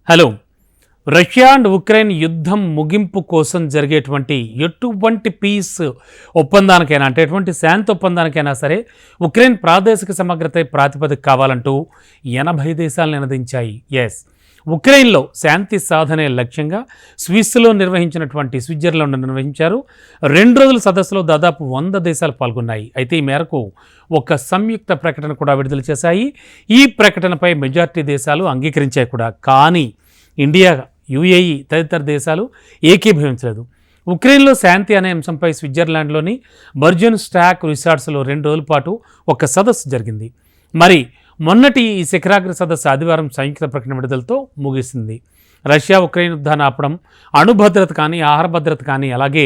Hello. Russia and Ukraine యుద్ధం ముగింపు కోసం జరిగేటువంటి ఎటువంటి పీస్ ఒప్పందానికైనా అంటే ఎటువంటి శాంతి ఒప్పందానికైనా సరే ఉక్రెయిన్ ప్రాదేశిక సమగ్రత ప్రాతిపదిక కావాలంటూ 80 దేశాలు నినదించాయి. ఉక్రెయిన్లో శాంతి సాధనే లక్ష్యంగా స్విట్జర్లాండ్ నిర్వహించారు. 2 రోజుల సదస్సులో దాదాపు 100 దేశాలు పాల్గొన్నాయి. అయితే ఈ మేరకు ఒక సంయుక్త ప్రకటన కూడా విడుదల చేశాయి. ఈ ప్రకటనపై మెజార్టీ దేశాలు అంగీకరించాయి కూడా. కానీ ఇండియా, యుఏఈ తదితర దేశాలు ఏకీభవించలేదు. ఉక్రెయిన్లో శాంతి అనే అంశంపై స్విట్జర్లాండ్లోని బర్జన్ స్టాక్ రిసార్ట్స్లో 2 రోజుల పాటు ఒక సదస్సు జరిగింది. మరి మొన్నటి ఈ శిఖరాగ్ర సదస్సు ఆదివారం సంయుక్త ప్రకటన విడుదలతో ముగిసింది. రష్యా ఉక్రెయిన్ యుద్ధాన్ని ఆపడం, అణుభద్రత కానీ, ఆహార భద్రత కానీ, అలాగే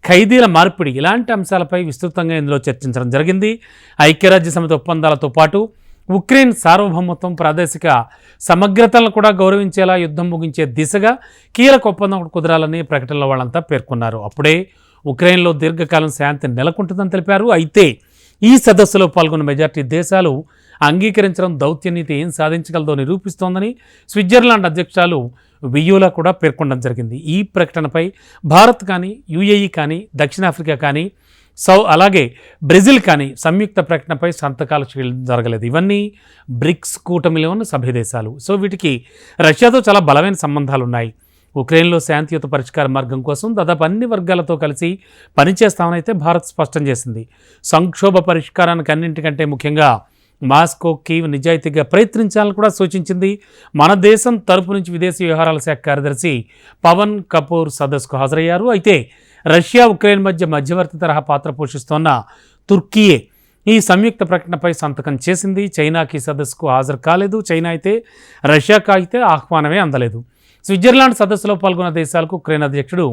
ఖైదీల మార్పిడి ఇలాంటి అంశాలపై విస్తృతంగా ఇందులో చర్చించడం జరిగింది. ఐక్యరాజ్యసమితి ఒప్పందాలతో పాటు ఉక్రెయిన్ సార్వభౌమత్వం, ప్రాదేశిక సమగ్రతలను కూడా గౌరవించేలా యుద్ధం ముగించే దిశగా కీలక ఒప్పందం కుదరాలని ప్రకటనలో వాళ్ళంతా పేర్కొన్నారు. అప్పుడే ఉక్రెయిన్లో దీర్ఘకాలం శాంతి నెలకొంటుందని తెలిపారు. అయితే ఈ సదస్సులో పాల్గొన్న మెజార్టీ దేశాలు అంగీకరించడం దౌత్యనీతి ఏం సాధించగలదో నిరూపిస్తోందని స్విట్జర్లాండ్ అధ్యక్షురాలు వియోలా కూడా పేర్కొనడం జరిగింది. ఈ ప్రకటనపై భారత్ కానీ, యుఏఈ కానీ, దక్షిణాఫ్రికా కానీ, అలాగే బ్రెజిల్ కానీ సంయుక్త ప్రకటనపై సంతకాలు జరగలేదు. ఇవన్నీ బ్రిక్స్ కూటమిలో ఉన్న సభ్య దేశాలు. వీటికి రష్యాతో చాలా బలమైన సంబంధాలు ఉన్నాయి. ఉక్రెయిన్లో శాంతియుత పరిష్కార మార్గం కోసం దాదాపు అన్ని వర్గాలతో కలిసి పనిచేస్తామని అయితే భారత్ స్పష్టం చేసింది. సంక్షోభ పరిష్కారానికి అన్నింటికంటే ముఖ్యంగా మాస్కో, కీవ్ నిజాయితీగా ప్రయత్నించాలని కూడా సూచించింది. మన దేశం తరపు నుంచి విదేశీ వ్యవహారాల శాఖ కార్యదర్శి పవన్ కపూర్ సదస్సుకు హాజరయ్యారు. అయితే రష్యా, ఉక్రెయిన్ మధ్య మధ్యవర్తి తరహా పాత్ర పోషిస్తోన్న తుర్కీయే ఈ సంయుక్త ప్రకటనపై సంతకం చేసింది. చైనాకి సదస్సుకు హాజరు కాలేదు. చైనా అయితే రష్యాకు అయితే ఆహ్వానమే అందలేదు. స్విట్జర్లాండ్ సదస్సులో పాల్గొన్న దేశాలకు ఉక్రెయిన్ అధ్యక్షుడు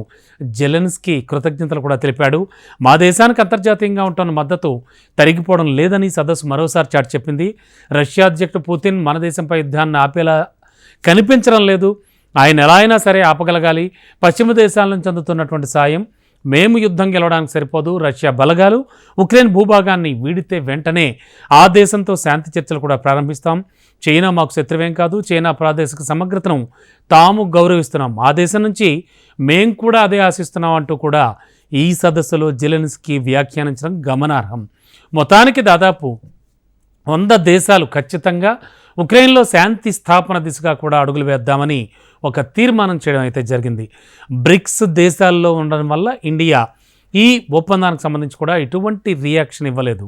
జెలెన్స్కీ కృతజ్ఞతలు కూడా తెలిపాడు. మా దేశానికి అంతర్జాతీయంగా ఉంటున్న మద్దతు తరిగిపోవడం లేదని సదస్సు మరోసారి చాటి చెప్పింది. రష్యా అధ్యక్షుడు పుతిన్ మన దేశంపై యుద్ధాన్ని ఆపేలా కనిపించడం లేదు. ఆయన ఎలా అయినా సరే ఆపగలగాలి. పశ్చిమ దేశాల నుంచి అందుతున్నటువంటి సాయం మేము యుద్ధం గెలవడానికి సరిపోదు. రష్యా బలగాలు ఉక్రెయిన్ భూభాగాన్ని వీడితే వెంటనే ఆ దేశంతో శాంతి చర్చలు కూడా ప్రారంభిస్తాం. చైనా మాకు శత్రువేం కాదు. చైనా ప్రాదేశిక సమగ్రతను తాము గౌరవిస్తున్నాం. ఆ దేశం నుంచి మేం కూడా అదే ఆశిస్తున్నాం అంటూ కూడా ఈ సదస్సులో జెలెన్స్కీ వ్యాఖ్యానించడం గమనార్హం. మొత్తానికి దాదాపు 100 దేశాలు ఖచ్చితంగా ఉక్రెయిన్లో శాంతి స్థాపన దిశగా కూడా అడుగులు వేద్దామని ఒక తీర్మానం చేయడం అయితే జరిగింది. బ్రిక్స్ దేశాల్లో ఉండడం వల్ల ఇండియా ఈ ఒప్పందానికి సంబంధించి కూడా ఎటువంటి రియాక్షన్ ఇవ్వలేదు.